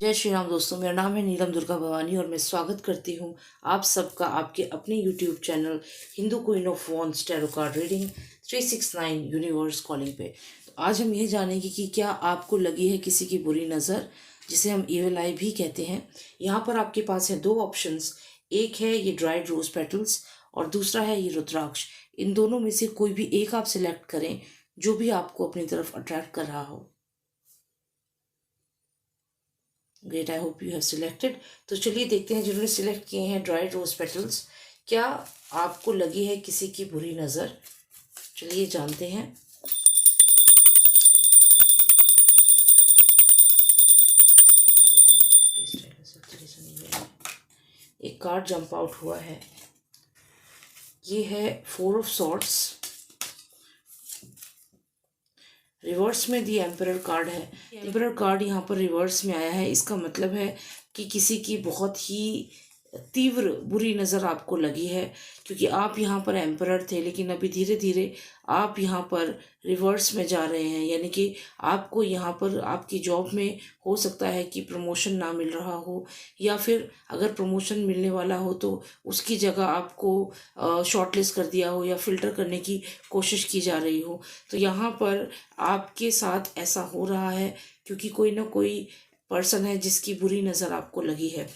जय श्री राम दोस्तों, मेरा नाम है नीलम दुर्गा भवानी और मैं स्वागत करती हूँ आप सबका आपके अपने YouTube channel Hindu queen of wands tarot card reading 369 universe calling पे। तो आज हम ये जानेंगे कि क्या आपको लगी है किसी की बुरी नज़र, जिसे हम इविल आई भी कहते हैं। यहाँ पर आपके पास है दो ऑप्शंस, एक है ये ड्राइड रोज पेटल्स और दूसरा है ये रुद्राक्ष। इन दोनों में से कोई भी एक आप सिलेक्ट करें जो भी आपको अपनी तरफ अट्रैक्ट कर रहा हो। Great, I hope you have selected. तो चलिए देखते हैं जिन्होंने सिलेक्ट किए हैं ड्राइड रोज पेटल्स, क्या आपको लगी है किसी की बुरी नज़र। चलिए जानते हैं। एक कार्ड जंप आउट हुआ है, ये है 4 ऑफ सॉर्ड्स। रिवर्स में दी एम्परर कार्ड है। एम्परर कार्ड यहाँ पर रिवर्स में आया है। इसका मतलब है कि किसी की बहुत ही तीव्र बुरी नज़र आपको लगी है, क्योंकि आप यहाँ पर एम्परर थे लेकिन अभी धीरे धीरे आप यहाँ पर रिवर्स में जा रहे हैं। यानी कि आपको यहाँ पर आपकी जॉब में हो सकता है कि प्रमोशन ना मिल रहा हो, या फिर अगर प्रमोशन मिलने वाला हो तो उसकी जगह आपको शॉर्टलिस्ट कर दिया हो या फिल्टर करने की कोशिश की जा रही हो। तो यहाँ पर आपके साथ ऐसा हो रहा है क्योंकि कोई ना कोई पर्सन है जिसकी बुरी नज़र आपको लगी है।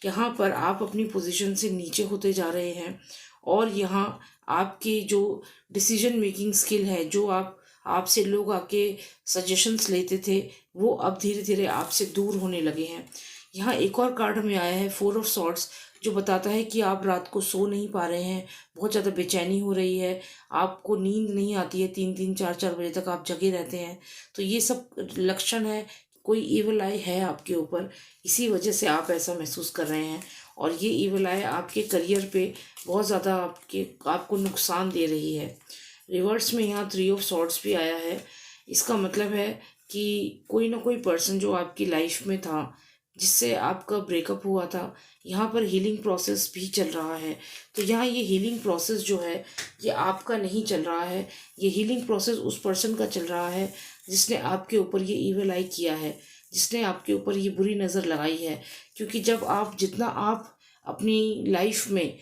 यहाँ पर आप अपनी पोजीशन से नीचे होते जा रहे हैं और यहाँ आपकी जो डिसीजन मेकिंग स्किल है, जो आपसे लोग आके सजेशंस लेते थे, वो अब धीरे धीरे आपसे दूर होने लगे हैं। यहाँ एक और कार्ड में आया है 4 ऑफ सॉर्ड्स, जो बताता है कि आप रात को सो नहीं पा रहे हैं, बहुत ज़्यादा बेचैनी हो रही है, आपको नींद नहीं आती है, 3-3 4-4 बजे तक आप जगे रहते हैं। तो ये सब लक्षण है, कोई ईवल आई है आपके ऊपर, इसी वजह से आप ऐसा महसूस कर रहे हैं। और ये ईवल आई आपके करियर पे बहुत ज़्यादा आपको नुकसान दे रही है। रिवर्स में यहाँ 3 ऑफ सॉर्ड्स भी आया है। इसका मतलब है कि कोई ना कोई पर्सन जो आपकी लाइफ में था, जिससे आपका ब्रेकअप हुआ था, यहाँ पर हीलिंग प्रोसेस भी चल रहा है। तो यहाँ ये हीलिंग प्रोसेस जो है ये आपका नहीं चल रहा है, ये हीलिंग प्रोसेस उस पर्सन का चल रहा है जिसने आपके ऊपर ये ईविल आई किया है, जिसने आपके ऊपर ये बुरी नज़र लगाई है। क्योंकि जितना आप अपनी लाइफ में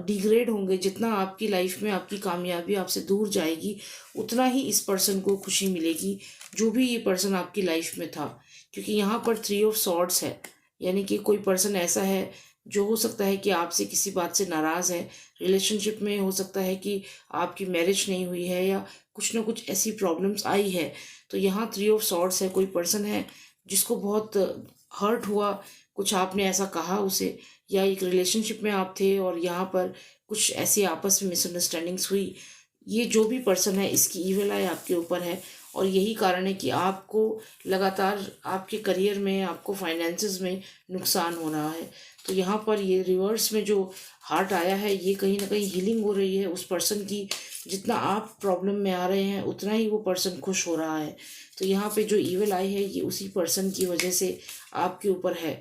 डिग्रेड होंगे, जितना आपकी लाइफ में आपकी कामयाबी आपसे दूर जाएगी, उतना ही इस पर्सन को खुशी मिलेगी, जो भी ये पर्सन आपकी लाइफ में था। क्योंकि यहाँ पर 3 ऑफ सॉर्ड्स है, यानी कि कोई पर्सन ऐसा है जो हो सकता है कि आपसे किसी बात से नाराज़ है। रिलेशनशिप में हो सकता है कि आपकी मैरिज नहीं हुई है या कुछ ना कुछ ऐसी प्रॉब्लम्स आई है। तो यहाँ 3 ऑफ सॉर्ड्स है, कोई पर्सन है जिसको बहुत हर्ट हुआ, कुछ आपने ऐसा कहा उसे, या एक रिलेशनशिप में आप थे और यहाँ पर कुछ ऐसी आपस में मिसअंडरस्टैंडिंग्स हुई। ये जो भी पर्सन है, इसकी ईविल आई आपके ऊपर है और यही कारण है कि आपको लगातार आपके करियर में, आपको फाइनेंसेस में नुकसान हो रहा है। तो यहाँ पर ये रिवर्स में जो हार्ट आया है, ये कहीं ना कहीं हीलिंग हो रही है उस पर्सन की। जितना आप प्रॉब्लम में आ रहे हैं उतना ही वो पर्सन खुश हो रहा है। तो यहाँ पे जो ईविल आई है ये उसी पर्सन की वजह से आपके ऊपर है।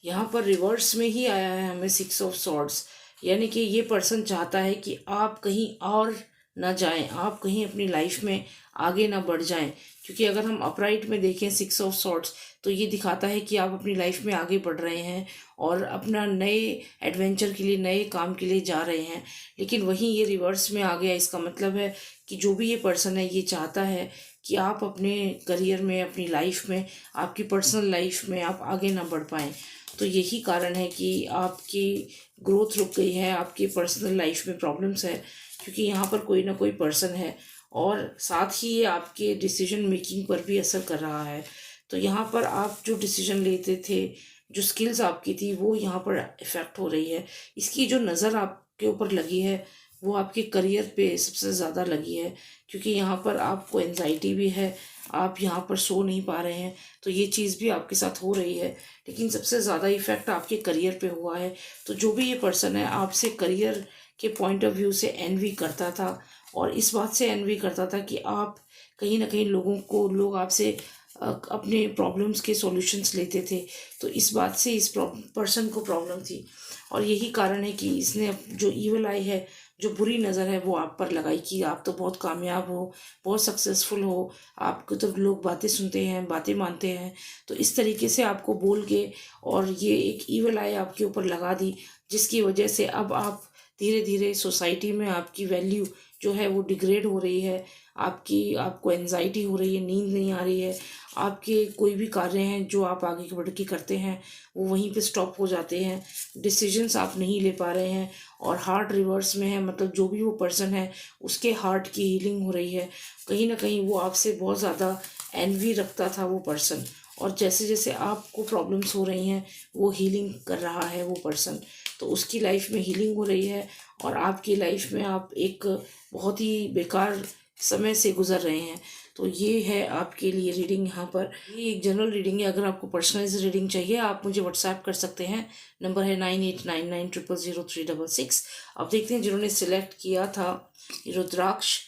यहाँ पर रिवर्स में ही आया है हमें 6 ऑफ सॉर्ड्स, यानी कि ये पर्सन चाहता है कि आप कहीं और ना जाएं, आप कहीं अपनी लाइफ में आगे ना बढ़ जाएं। क्योंकि अगर हम अपराइट में देखें 6 ऑफ सॉर्ड्स, तो ये दिखाता है कि आप अपनी लाइफ में आगे बढ़ रहे हैं और अपना नए एडवेंचर के लिए, नए काम के लिए जा रहे हैं। लेकिन वहीं ये रिवर्स में आ गया। इसका मतलब है कि जो भी ये पर्सन है ये चाहता है कि आप अपने करियर में, अपनी लाइफ में, आपकी पर्सनल लाइफ में आप आगे ना बढ़ पाएँ। तो यही कारण है कि आपकी ग्रोथ रुक गई है, आपकी पर्सनल लाइफ में प्रॉब्लम्स है, क्योंकि यहाँ पर कोई ना कोई पर्सन है और साथ ही ये आपके डिसीजन मेकिंग पर भी असर कर रहा है। तो यहाँ पर आप जो डिसीजन लेते थे, जो स्किल्स आपकी थी, वो यहाँ पर इफ़ेक्ट हो रही है। इसकी जो नज़र आपके ऊपर लगी है वो आपके करियर पे सबसे ज़्यादा लगी है, क्योंकि यहाँ पर आपको एंजाइटी भी है, आप यहाँ पर सो नहीं पा रहे हैं, तो ये चीज़ भी आपके साथ हो रही है। लेकिन सबसे ज़्यादा इफ़ेक्ट आपके करियर पे हुआ है। तो जो भी ये पर्सन है आपसे करियर के पॉइंट ऑफ व्यू से एनवी करता था, और इस बात से एनवी करता था कि आप कहीं ना कहीं लोग आपसे अपने प्रॉब्लम्स के सॉल्यूशंस लेते थे। तो इस बात से इस पर्सन को प्रॉब्लम थी और यही कारण है कि इसने जो ईवल आई है, जो बुरी नज़र है वो आप पर लगाई कि आप तो बहुत कामयाब हो, बहुत सक्सेसफुल हो, आपको तो लोग बातें सुनते हैं, बातें मानते हैं। तो इस तरीके से आपको बोल के और ये एक ईवल आई आपके ऊपर लगा दी, जिसकी वजह से अब आप धीरे धीरे सोसाइटी में आपकी वैल्यू जो है वो डिग्रेड हो रही है। आपको एनजाइटी हो रही है, नींद नहीं आ रही है। आपके कोई भी कार्य हैं जो आप आगे बढ़ के करते हैं वो वहीं पे स्टॉप हो जाते हैं। डिसीजंस आप नहीं ले पा रहे हैं और हार्ट रिवर्स में है, मतलब जो भी वो पर्सन है उसके हार्ट की हीलिंग हो रही है। कहीं ना कहीं वो आपसे बहुत ज़्यादा एनवी रखता था वो पर्सन, और जैसे जैसे आपको प्रॉब्लम्स हो रही हैं वो हीलिंग कर रहा है वो पर्सन। तो उसकी लाइफ में हीलिंग हो रही है और आपकी लाइफ में आप एक बहुत ही बेकार समय से गुजर रहे हैं। तो ये है आपके लिए रीडिंग। यहाँ पर ये एक जनरल रीडिंग है। अगर आपको पर्सनलाइज रीडिंग चाहिए आप मुझे व्हाट्सएप कर सकते हैं। नंबर है 9899000366। अब देखते हैं जिन्होंने सिलेक्ट किया था रुद्राक्ष,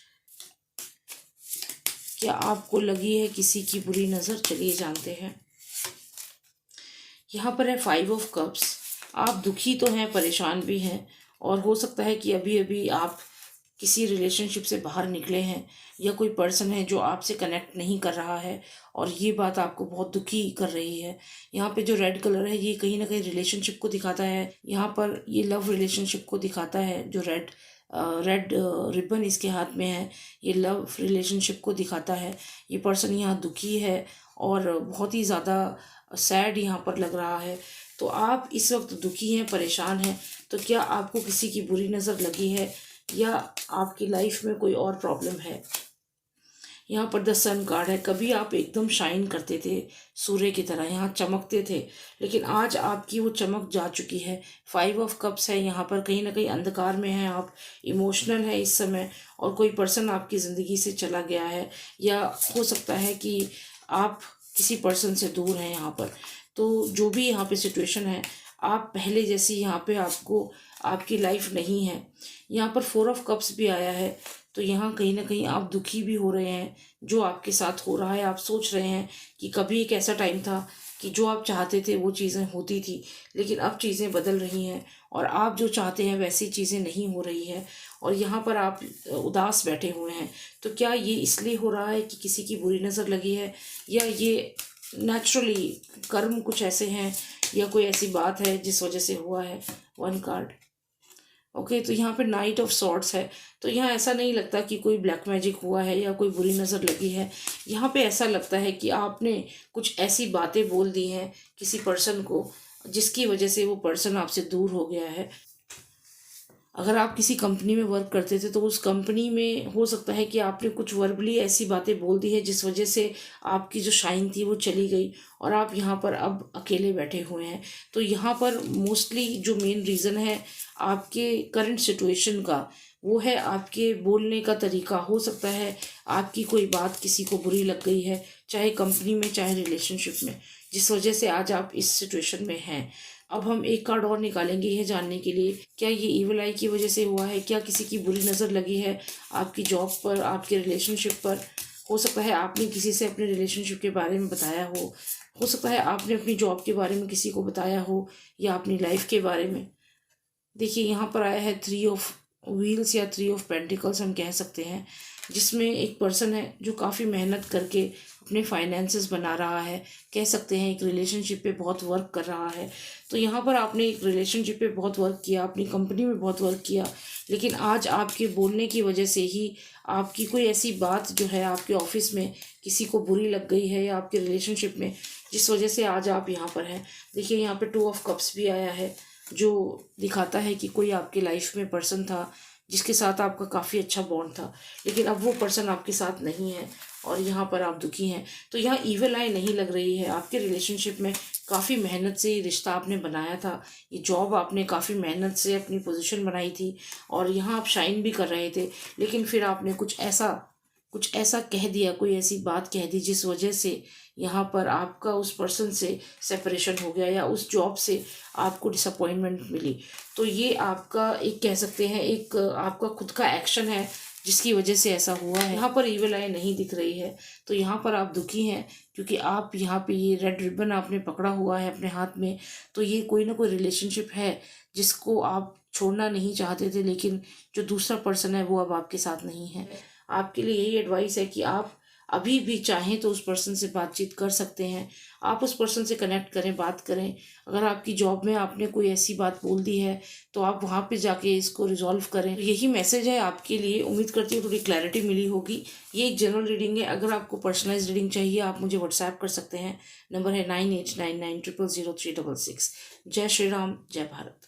क्या आपको लगी है किसी की बुरी नज़र? चलिए जानते हैं। यहाँ पर है 5 ऑफ कप्स। आप दुखी तो हैं, परेशान भी हैं, और हो सकता है कि अभी अभी आप किसी रिलेशनशिप से बाहर निकले हैं या कोई पर्सन है जो आपसे कनेक्ट नहीं कर रहा है और ये बात आपको बहुत दुखी कर रही है। यहाँ पे जो रेड कलर है ये कहीं ना कहीं रिलेशनशिप को दिखाता है। यहाँ पर ये लव रिलेशनशिप को दिखाता है। जो रेड रिबन इसके हाथ में है ये लव रिलेशनशिप को दिखाता है। ये पर्सन यहाँ दुखी है और बहुत ही ज़्यादा सैड यहाँ पर लग रहा है। तो आप इस वक्त दुखी हैं, परेशान हैं। तो क्या आपको किसी की बुरी नज़र लगी है या आपकी लाइफ में कोई और प्रॉब्लम है? यहाँ पर द सन कार्ड है। कभी आप एकदम शाइन करते थे, सूर्य की तरह यहाँ चमकते थे, लेकिन आज आपकी वो चमक जा चुकी है। 5 ऑफ कप्स है। यहाँ पर कहीं ना कहीं अंधकार में है आप, इमोशनल है इस समय, और कोई पर्सन आपकी ज़िंदगी से चला गया है या हो सकता है कि आप किसी पर्सन से दूर हैं यहाँ पर। तो जो भी यहाँ पे सिचुएशन है, आप पहले जैसी यहाँ पे आपको आपकी लाइफ नहीं है। यहाँ पर 4 ऑफ कप्स भी आया है। तो यहाँ कहीं ना कहीं आप दुखी भी हो रहे हैं जो आपके साथ हो रहा है। आप सोच रहे हैं कि कभी एक ऐसा टाइम था कि जो आप चाहते थे वो चीज़ें होती थी, लेकिन अब चीज़ें बदल रही हैं और आप जो चाहते हैं वैसी चीज़ें नहीं हो रही है, और यहाँ पर आप उदास बैठे हुए हैं। तो क्या ये इसलिए हो रहा है कि किसी की बुरी नज़र लगी है, या ये नेचुरली कर्म कुछ ऐसे हैं, या कोई ऐसी बात है जिस वजह से हुआ है? 1 कार्ड। ओके, तो यहाँ पे नाइट ऑफ सॉर्ड्स है। तो यहाँ ऐसा नहीं लगता कि कोई ब्लैक मैजिक हुआ है या कोई बुरी नज़र लगी है। यहाँ पे ऐसा लगता है कि आपने कुछ ऐसी बातें बोल दी हैं किसी पर्सन को जिसकी वजह से वो पर्सन आपसे दूर हो गया है। अगर आप किसी कंपनी में वर्क करते थे तो उस कंपनी में हो सकता है कि आपने कुछ वर्बली ऐसी बातें बोल दी है जिस वजह से आपकी जो शाइन थी वो चली गई और आप यहाँ पर अब अकेले बैठे हुए हैं। तो यहाँ पर मोस्टली जो मेन रीज़न है आपके करंट सिचुएशन का, वो है आपके बोलने का तरीका। हो सकता है आपकी कोई बात किसी को बुरी लग गई है, चाहे कंपनी में चाहे रिलेशनशिप में, जिस वजह से आज आप इस सिचुएशन में हैं। अब हम एक कार्ड और निकालेंगे यह जानने के लिए क्या ये ईवल आई की वजह से हुआ है, क्या किसी की बुरी नज़र लगी है आपकी जॉब पर, आपके रिलेशनशिप पर। हो सकता है आपने किसी से अपने रिलेशनशिप के बारे में बताया हो सकता है आपने अपनी जॉब के बारे में किसी को बताया हो या अपनी लाइफ के बारे में। देखिए यहाँ पर आया है 3 ऑफ व्हील्स या 3 ऑफ पेंटिकल्स हम कह सकते हैं, जिसमें एक पर्सन है जो काफ़ी मेहनत करके अपने फाइनेंसेस बना रहा है। कह सकते हैं एक रिलेशनशिप पे बहुत वर्क कर रहा है। तो यहाँ पर आपने एक रिलेशनशिप पे बहुत वर्क किया, अपनी कंपनी में बहुत वर्क किया, लेकिन आज आपके बोलने की वजह से ही आपकी कोई ऐसी बात जो है आपके ऑफिस में किसी को बुरी लग गई है या आपके रिलेशनशिप में, जिस वजह से आज आप यहाँ पर हैं। देखिए यहाँ पे 2 ऑफ कप्स भी आया है जो दिखाता है कि कोई आपके लाइफ में पर्सन था जिसके साथ आपका काफ़ी अच्छा बॉन्ड था, लेकिन अब वो पर्सन आपके साथ नहीं है और यहाँ पर आप दुखी हैं। तो यहाँ ईवल आई नहीं लग रही है। आपके रिलेशनशिप में काफ़ी मेहनत से ये रिश्ता आपने बनाया था, ये जॉब आपने काफ़ी मेहनत से अपनी पोजीशन बनाई थी और यहाँ आप शाइन भी कर रहे थे, लेकिन फिर आपने कुछ ऐसा कह दिया, कोई ऐसी बात कह दी जिस वजह से यहाँ पर आपका उस पर्सन से सेपरेशन हो गया या उस जॉब से आपको डिसअपॉइंटमेंट मिली। तो ये आपका एक कह सकते हैं एक आपका खुद का एक्शन है जिसकी वजह से ऐसा हुआ है। यहाँ पर ईवल आई नहीं दिख रही है। तो यहाँ पर आप दुखी हैं क्योंकि आप यहाँ पे ये रेड रिबन आपने पकड़ा हुआ है अपने हाथ में। तो ये कोई ना कोई रिलेशनशिप है जिसको आप छोड़ना नहीं चाहते थे, लेकिन जो दूसरा पर्सन है वो अब आपके साथ नहीं है। आपके लिए यही एडवाइस है कि आप अभी भी चाहें तो उस पर्सन से बातचीत कर सकते हैं। आप उस पर्सन से कनेक्ट करें, बात करें। अगर आपकी जॉब में आपने कोई ऐसी बात बोल दी है तो आप वहाँ पे जाके इसको रिजॉल्व करें। यही मैसेज है आपके लिए। उम्मीद करती हूँ थोड़ी क्लैरिटी मिली होगी। ये एक जनरल रीडिंग है। अगर आपको पर्सनलाइज रीडिंग चाहिए आप मुझे व्हाट्सएप कर सकते हैं। नंबर है 9899000366। जय श्री राम, जय भारत।